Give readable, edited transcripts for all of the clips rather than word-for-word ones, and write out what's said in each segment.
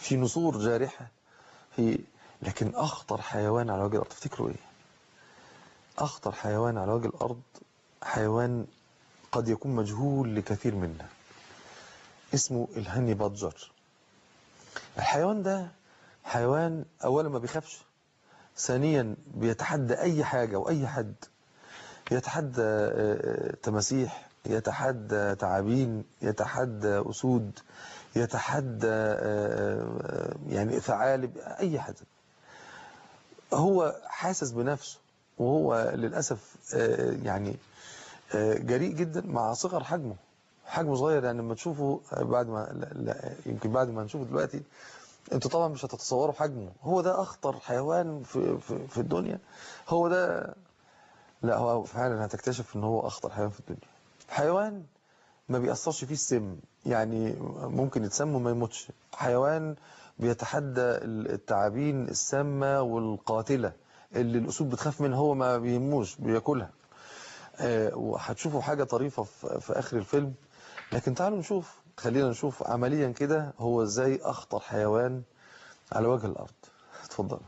في نسور جارحة، في. لكن أخطر حيوان على وجه الأرض تفتكروا إيه؟ أخطر حيوان على وجه الأرض حيوان قد يكون مجهول لكثير منا، اسمه الهاني بادجر. الحيوان ده حيوان أولا ما بيخافش، ثانيا بيتحدى أي حاجة وأي حد، يتحدى تماسيح، يتحدى تعابين، يتحدى أسود، يتحدى يعني ثعالب، أي حد. هو حاسس بنفسه، وهو للأسف يعني جريء جدا مع صغر حجمه. حجمه صغير، يعني لما تشوفه بعد ما لا يمكن بعد ما نشوفه دلوقتي انتوا طبعا مش هتتصوروا حجمه. هو ده اخطر حيوان في الدنيا. هو ده. لا، هو فعلا هتكتشف ان هو اخطر حيوان في الدنيا. حيوان ما بيأثرش فيه السم، يعني ممكن يتسم وما يموتش. حيوان بيتحدى التعابين السامة والقاتلة اللي الأسود بتخاف منها، هو ما بيهموش، بياكلها. وهتشوفوا حاجة طريفة في آخر الفيلم. لكن تعالوا نشوف، خلينا نشوف عمليا كده هو ازاي أخطر حيوان على وجه الأرض. اتفضل.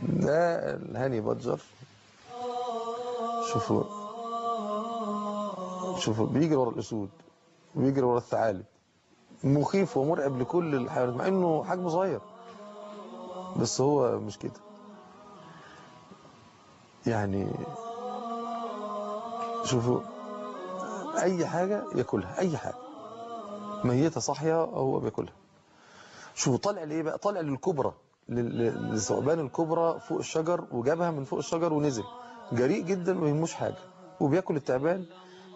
ده الهاني بادجر. شوفوا، شوفوا بيجري ورا الأسود وبيجري ورا الثعالب. مخيف ومرعب لكل الحيوانات مع انه حجمه صغير، بس هو مش كده. يعني شوفوا، اي حاجة ياكلها، اي حاجة ميتة صاحية هو بياكلها. شوفوا طالع ليه بقى، طالع للكبرى، للثعبان الكبرى فوق الشجر، وجابها من فوق الشجر ونزل. جريء جدا ما يهموش حاجة، وبياكل التعبان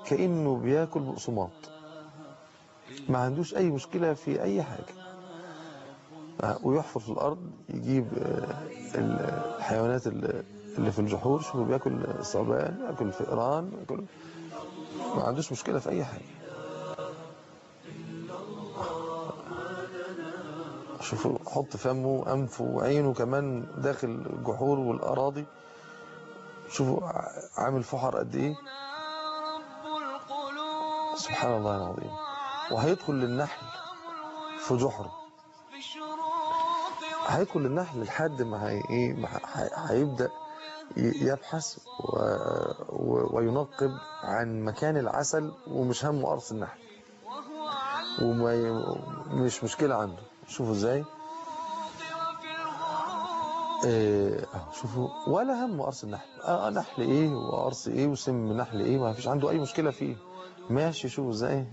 كأنه بياكل بقسماط، ما عندوش اي مشكلة في اي حاجة. ويحفر في الارض، يجيب الحيوانات اللي في الجحور. شوفوا بياكل الثعبان، بياكل الفئران، بياكل، ما عندوش مشكلة في اي حاجة. شوفوا حط فمه وانفه وعينه كمان داخل الجحور والاراضي. شوفوا عامل فحر قد ايه، سبحان الله العظيم. وهيدخل للنحل في جحره، هيدخل للنحل لحد ما هيبدأ يبحث وينقب عن مكان العسل، ومش همه قرص النحل، ومش مشكلة عنده. شوفوا ازاي، شوفوا ولا همه قرص النحل. نحل ايه وقرص ايه وسم نحل ايه، ما فيش عنده اي مشكلة فيه، ماشي. شوفوا ازاي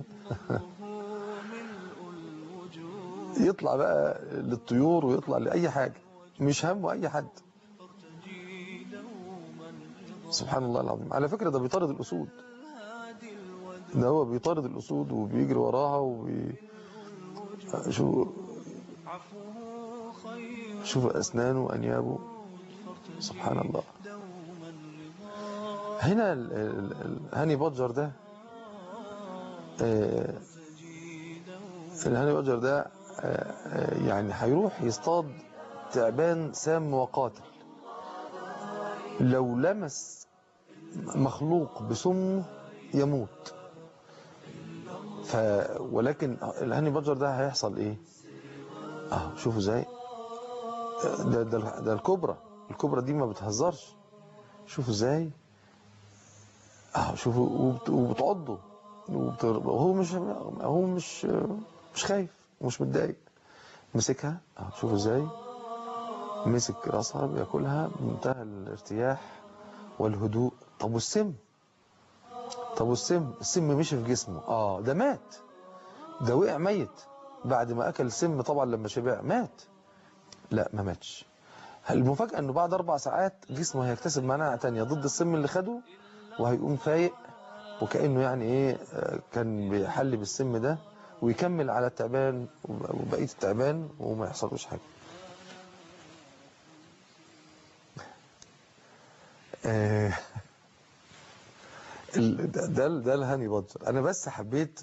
يطلع بقى للطيور ويطلع لأي حاجة، مش همه اي حد. سبحان الله العظيم. على فكرة ده بيطارد الأسود، ده هو بيطارد الأسود وبيجري وراها شوف أسنانه وأنيابه، سبحان الله. هنا الهاني بادجر ده، الهاني بادجر ده يعني هيروح يصطاد تعبان سام وقاتل. لو لمس مخلوق بسمه يموت. ولكن الهاني بادجر ده هيحصل ايه؟ شوفوا ازاي، ده الكبرى، الكبرى دي ما بتهزرش. شوفوا ازاي، شوفوا وبتعضه، وهو مش خايف ومش متضايق. مسكها، شوفوا ازاي مسك راسها بياكلها بمنتهى الارتياح والهدوء. طب والسم، طب والسم، السم مشي في جسمه، ده مات، ده وقع ميت بعد ما اكل السم. طبعا لما شبع مات. لا، ما ماتش. المفاجأة انه بعد 4 ساعات جسمه هيكتسب مناعة تانية ضد السم اللي خده، وهيقوم فايق، وكأنه يعني ايه، كان بيحل بالسم ده، ويكمل على التعبان وبقية التعبان وما يحصلوش حاجة. ده الهاني بادجر. انا بس حبيت